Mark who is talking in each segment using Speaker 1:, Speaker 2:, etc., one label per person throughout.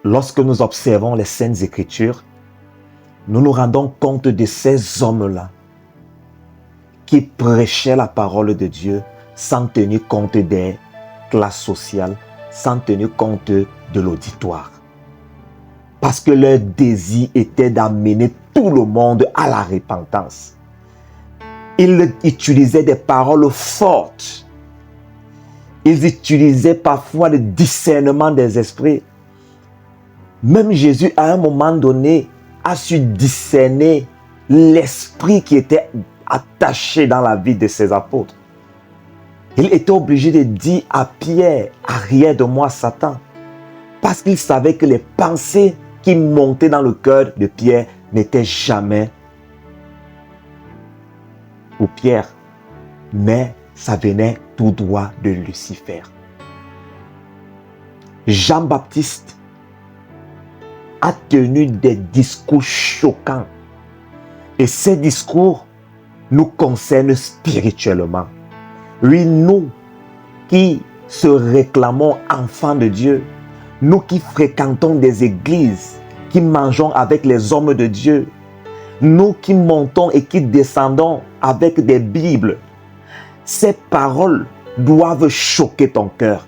Speaker 1: lorsque nous observons les Saintes Écritures, nous nous rendons compte de ces hommes-là qui prêchaient la parole de Dieu sans tenir compte des classes sociales, sans tenir compte de l'auditoire. Parce que leur désir était d'amener tout le monde à la repentance. Ils utilisaient des paroles fortes. Ils utilisaient parfois le discernement des esprits. Même Jésus, à un moment donné, a su discerner l'esprit qui était attaché dans la vie de ses apôtres. Il était obligé de dire à Pierre, arrière de moi Satan, parce qu'il savait que les pensées qui montaient dans le cœur de Pierre n'étaient jamais pour Pierre, mais ça venait tout droit de Lucifer. Jean-Baptiste a tenu des discours choquants et ces discours nous concernent spirituellement. Oui, nous qui se réclamons enfants de Dieu, nous qui fréquentons des églises, qui mangeons avec les hommes de Dieu, nous qui montons et qui descendons avec des Bibles, ces paroles doivent choquer ton cœur.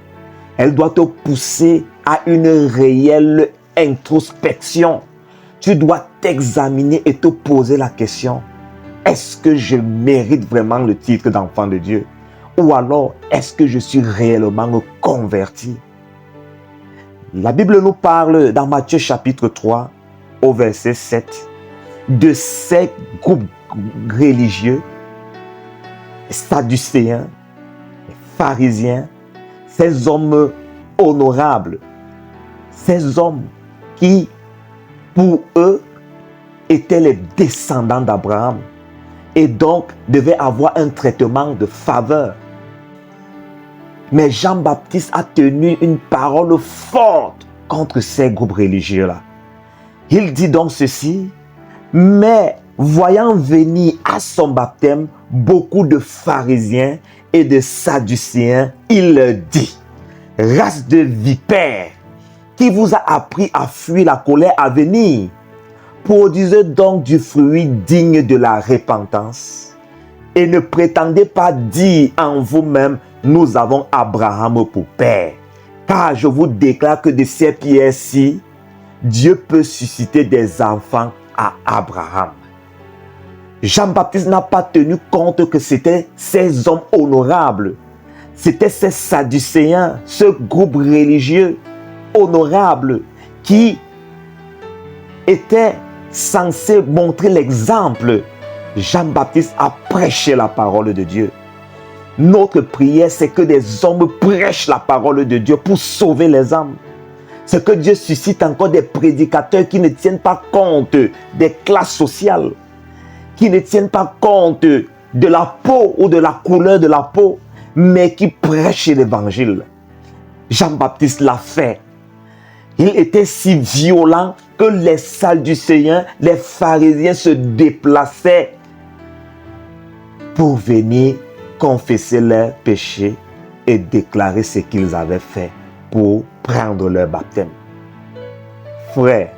Speaker 1: Elles doivent te pousser à une réelle introspection. Tu dois t'examiner et te poser la question: est-ce que je mérite vraiment le titre d'enfant de Dieu? Ou alors, est-ce que je suis réellement converti? La Bible nous parle dans Matthieu chapitre 3, au verset 7, de ces groupes religieux, les sadducéens, les pharisiens, ces hommes honorables, ces hommes qui, pour eux, étaient les descendants d'Abraham et donc devaient avoir un traitement de faveur. Mais Jean-Baptiste a tenu une parole forte contre ces groupes religieux-là. Il dit donc ceci: mais voyant venir à son baptême beaucoup de pharisiens et de sadducéens, il leur dit: race de vipères, qui vous a appris à fuir la colère à venir? Produisez donc du fruit digne de la repentance. Et ne prétendez pas dire en vous-même: nous avons Abraham pour père. Car je vous déclare que de ces pierres-ci, Dieu peut susciter des enfants à Abraham. Jean-Baptiste n'a pas tenu compte que c'était ces hommes honorables. C'était ces sadducéens, ce groupe religieux honorable qui était censé montrer l'exemple. Jean-Baptiste a prêché la parole de Dieu. Notre prière, c'est que des hommes prêchent la parole de Dieu pour sauver les âmes. C'est que Dieu suscite encore des prédicateurs qui ne tiennent pas compte des classes sociales, qui ne tiennent pas compte de la peau ou de la couleur de la peau, mais qui prêchent l'évangile. Jean-Baptiste l'a fait. Il était si violent que les sadducéens, les pharisiens se déplaçaient pour venir confesser leurs péchés et déclarer ce qu'ils avaient fait pour prendre leur baptême. Frère,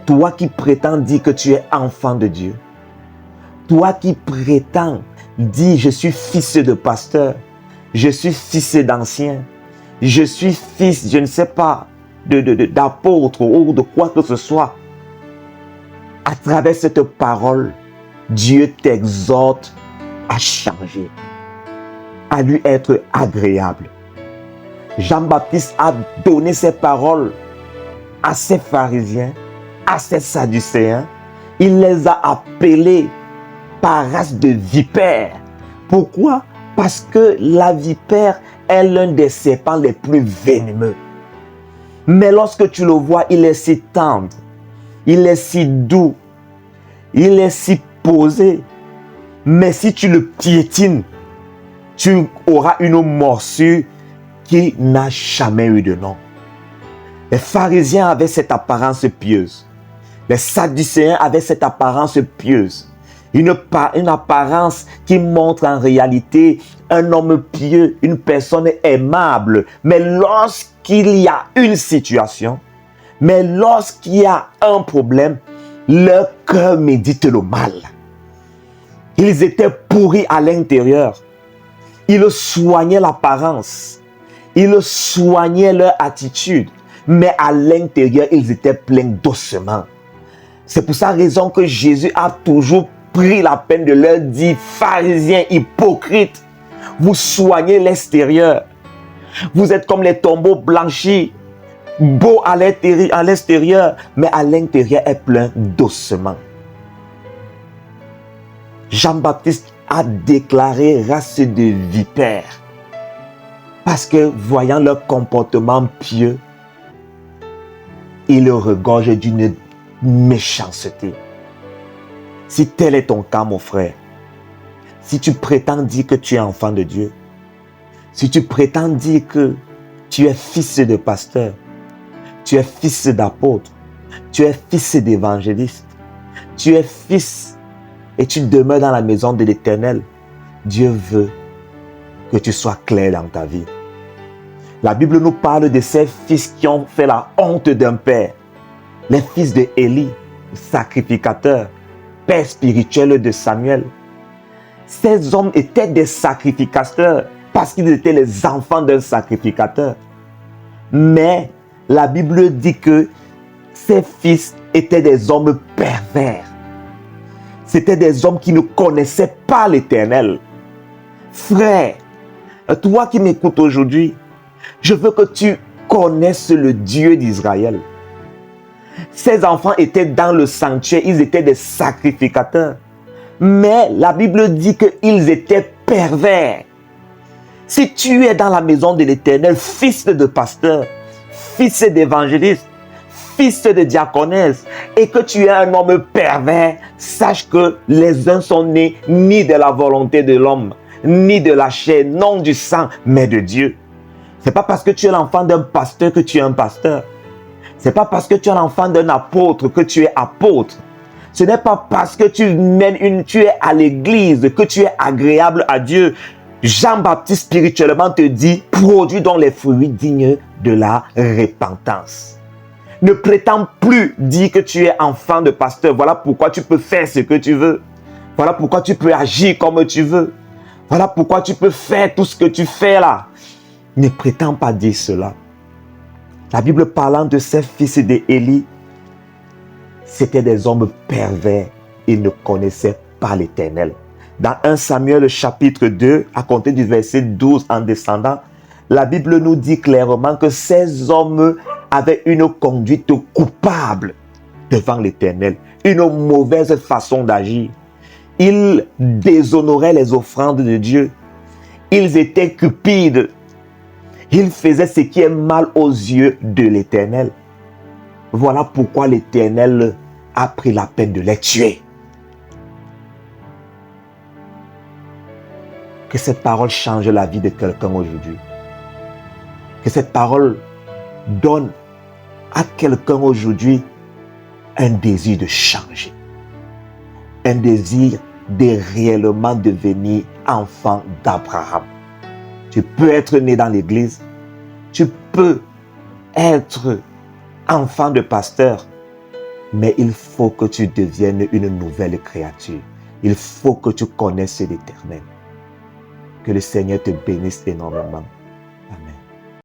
Speaker 1: toi qui prétends dire que tu es enfant de Dieu, toi qui prétends dire: je suis fils de pasteur, je suis fils d'ancien, je suis fils, je ne sais pas, d'apôtre ou de quoi que ce soit, à travers cette parole, Dieu t'exhorte à changer, à lui être agréable. Jean-Baptiste a donné ses paroles à ces pharisiens, à ces sadducéens. Il les a appelés par race de vipères. Pourquoi? Parce que la vipère est l'un des serpents les plus venimeux. Mais lorsque tu le vois, il est si tendre, il est si doux, il est si posé. Mais si tu le piétines, tu auras une morsure qui n'a jamais eu de nom. Les pharisiens avaient cette apparence pieuse. Les sadducéens avaient cette apparence pieuse. Une apparence qui montre en réalité un homme pieux, une personne aimable. Mais lorsqu'il y a une situation, Mais lorsqu'il y a un problème, leur cœur médite le mal. Ils étaient pourris à l'intérieur. Ils soignaient l'apparence. Ils soignaient leur attitude. Mais à l'intérieur, ils étaient pleins d'ossements. C'est pour sa raison que Jésus a toujours pris la peine de leur dire, pharisiens hypocrites, vous soignez l'extérieur. Vous êtes comme les tombeaux blanchis, beaux à l'extérieur, mais à l'intérieur est plein d'ossements. Jean-Baptiste a déclaré race de vipères parce que voyant leur comportement pieux, il le regorge d'une méchanceté. Si tel est ton cas, mon frère, si tu prétends dire que tu es enfant de Dieu, si tu prétends dire que tu es fils de pasteur, tu es fils d'apôtre, tu es fils d'évangéliste, tu es fils et tu demeures dans la maison de l'Éternel, Dieu veut que tu sois clair dans ta vie. La Bible nous parle de ces fils qui ont fait la honte d'un père. Les fils de Élie, sacrificateur, père spirituel de Samuel. Ces hommes étaient des sacrificateurs parce qu'ils étaient les enfants d'un sacrificateur. Mais la Bible dit que ces fils étaient des hommes pervers. C'étaient des hommes qui ne connaissaient pas l'Éternel. Frère, toi qui m'écoutes aujourd'hui, je veux que tu connaisses le Dieu d'Israël. Ces enfants étaient dans le sanctuaire, ils étaient des sacrificateurs. Mais la Bible dit qu'ils étaient pervers. Si tu es dans la maison de l'Éternel, fils de pasteur, fils d'évangéliste, fils de diaconesse, et que tu es un homme pervers, sache que les uns sont nés ni de la volonté de l'homme, ni de la chair, non du sang, mais de Dieu. Ce n'est pas parce que tu es l'enfant d'un pasteur que tu es un pasteur. Ce n'est pas parce que tu es l'enfant d'un apôtre que tu es apôtre. Ce n'est pas parce que tu es à l'église que tu es agréable à Dieu. Jean-Baptiste spirituellement te dit, produis donc les fruits dignes de la repentance. Ne prétends plus dire que tu es enfant de pasteur. Voilà pourquoi tu peux faire ce que tu veux. Voilà pourquoi tu peux agir comme tu veux. Voilà pourquoi tu peux faire tout ce que tu fais là. Ne prétends pas dire cela. La Bible parlant de ces fils d'Élie, c'étaient des hommes pervers. Ils ne connaissaient pas l'Éternel. Dans 1 Samuel chapitre 2, à compter du verset 12 en descendant, la Bible nous dit clairement que ces hommes avaient une conduite coupable devant l'Éternel, une mauvaise façon d'agir. Ils déshonoraient les offrandes de Dieu. Ils étaient cupides. Ils faisaient ce qui est mal aux yeux de l'Éternel. Voilà pourquoi l'Éternel a pris la peine de les tuer. Que cette parole change la vie de quelqu'un aujourd'hui. Que cette parole donne à quelqu'un aujourd'hui un désir de changer. Un désir de réellement devenir enfant d'Abraham. Tu peux être né dans l'église. Tu peux être enfant de pasteur. Mais il faut que tu deviennes une nouvelle créature. Il faut que tu connaisses l'Éternel. Que le Seigneur te bénisse énormément.